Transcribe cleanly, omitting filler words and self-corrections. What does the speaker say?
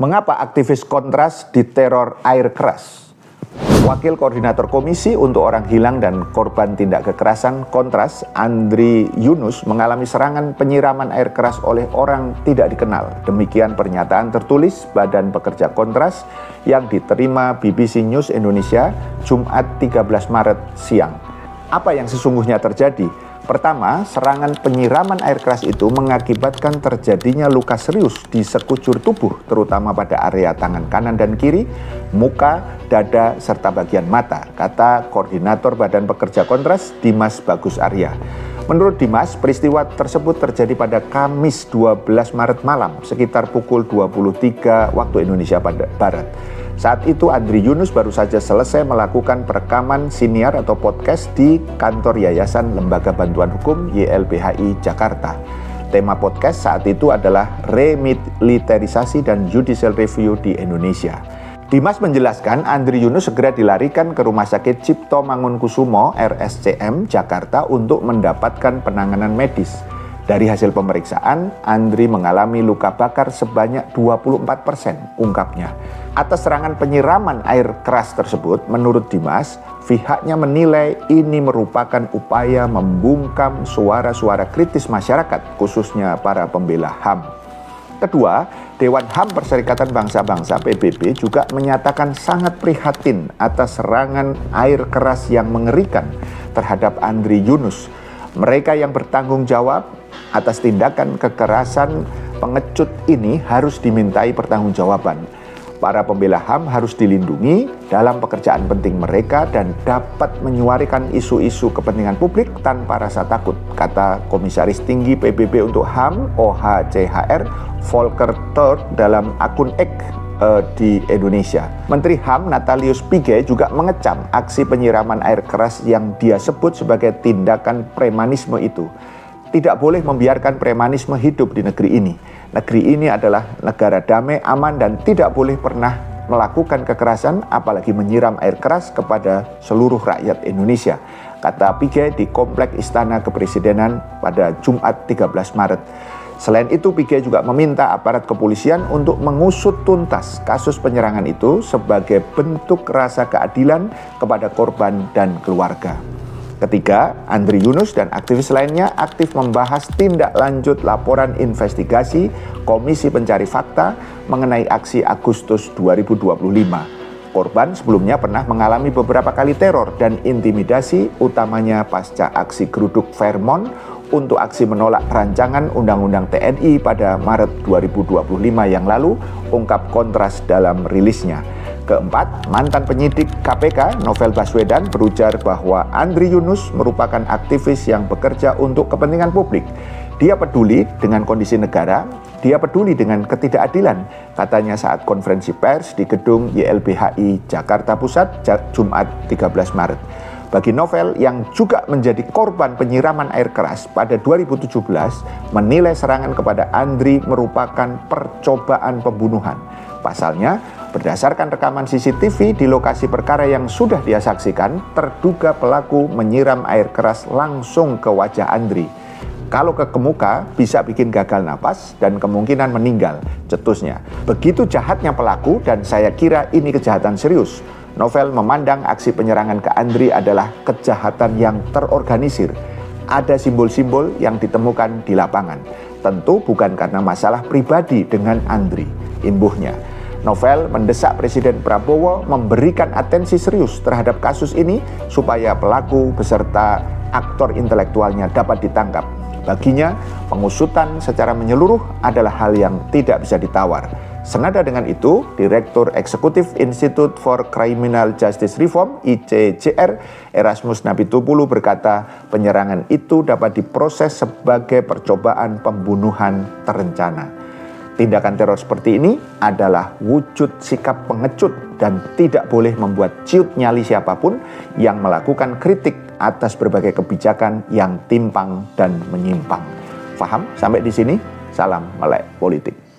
Mengapa aktivis Kontras diteror air keras? Wakil Koordinator Komisi untuk Orang Hilang dan Korban Tindak Kekerasan Kontras, Andri Yunus, mengalami serangan penyiraman air keras oleh orang tidak dikenal. Demikian pernyataan tertulis Badan Pekerja Kontras yang diterima BBC News Indonesia Jumat 13 Maret siang. Apa yang sesungguhnya terjadi? Pertama, serangan penyiraman air keras itu mengakibatkan terjadinya luka serius di sekujur tubuh, terutama pada area tangan kanan dan kiri, muka, dada, serta bagian mata, kata Koordinator Badan Pekerja Kontras, Dimas Bagus Arya. Menurut Dimas, peristiwa tersebut terjadi pada Kamis 12 Maret malam, sekitar pukul 23 waktu Indonesia Barat. Saat itu Andri Yunus baru saja selesai melakukan perekaman siniar atau podcast di kantor Yayasan Lembaga Bantuan Hukum YLBHI Jakarta. Tema podcast saat itu adalah remilitarisasi dan judicial review di Indonesia. Dimas menjelaskan Andri Yunus segera dilarikan ke Rumah Sakit Cipto Mangunkusumo RSCM Jakarta untuk mendapatkan penanganan medis. Dari hasil pemeriksaan, Andri mengalami luka bakar sebanyak 24%, ungkapnya. Atas serangan penyiraman air keras tersebut, menurut Dimas, pihaknya menilai ini merupakan upaya membungkam suara-suara kritis masyarakat, khususnya para pembela HAM. Kedua, Dewan HAM Perserikatan Bangsa-Bangsa PBB juga menyatakan sangat prihatin atas serangan air keras yang mengerikan terhadap Andri Yunus. Mereka yang bertanggung jawab atas tindakan kekerasan pengecut ini harus dimintai pertanggungjawaban. Para pembela HAM harus dilindungi dalam pekerjaan penting mereka dan dapat menyuarakan isu-isu kepentingan publik tanpa rasa takut, kata Komisaris Tinggi PBB untuk HAM OHCHR Volker Turk dalam akun X di Indonesia. Menteri HAM Natalius Pigai juga mengecam aksi penyiraman air keras yang dia sebut sebagai tindakan premanisme itu. Tidak boleh membiarkan premanisme hidup di negeri ini. Negeri ini adalah negara damai, aman, dan tidak boleh pernah melakukan kekerasan, apalagi menyiram air keras kepada seluruh rakyat Indonesia, kata Pigai di Komplek Istana Kepresidenan pada Jumat 13 Maret. Selain itu, Pigai juga meminta aparat kepolisian untuk mengusut tuntas kasus penyerangan itu sebagai bentuk rasa keadilan kepada korban dan keluarga. Ketiga, Andri Yunus dan aktivis lainnya aktif membahas tindak lanjut laporan investigasi Komisi Pencari Fakta mengenai aksi Agustus 2025. Korban sebelumnya pernah mengalami beberapa kali teror dan intimidasi, utamanya pasca aksi geruduk Fairmont untuk aksi menolak rancangan Undang-Undang TNI pada Maret 2025 yang lalu, ungkap Kontras dalam rilisnya. Keempat, mantan penyidik KPK Novel Baswedan berujar bahwa Andri Yunus merupakan aktivis yang bekerja untuk kepentingan publik. Dia peduli dengan kondisi negara, dia peduli dengan ketidakadilan, katanya saat konferensi pers di gedung YLBHI Jakarta Pusat Jumat 13 Maret. Bagi Novel yang juga menjadi korban penyiraman air keras pada 2017, menilai serangan kepada Andri merupakan percobaan pembunuhan. Pasalnya, berdasarkan rekaman CCTV di lokasi perkara yang sudah dia saksikan, terduga pelaku menyiram air keras langsung ke wajah Andri. Kalau ke muka, bisa bikin gagal napas dan kemungkinan meninggal, cetusnya. Begitu jahatnya pelaku dan saya kira ini kejahatan serius. Novel memandang aksi penyerangan ke Andri adalah kejahatan yang terorganisir. Ada simbol-simbol yang ditemukan di lapangan. Tentu bukan karena masalah pribadi dengan Andri, imbuhnya. Novel mendesak Presiden Prabowo memberikan atensi serius terhadap kasus ini supaya pelaku beserta aktor intelektualnya dapat ditangkap. Baginya, pengusutan secara menyeluruh adalah hal yang tidak bisa ditawar. Senada dengan itu, Direktur Eksekutif Institute for Criminal Justice Reform (ICJR) Erasmus Napitupulu berkata, penyerangan itu dapat diproses sebagai percobaan pembunuhan terencana. Tindakan teror seperti ini adalah wujud sikap pengecut dan tidak boleh membuat ciut nyali siapapun yang melakukan kritik atas berbagai kebijakan yang timpang dan menyimpang. Faham sampai di sini? Salam melek politik.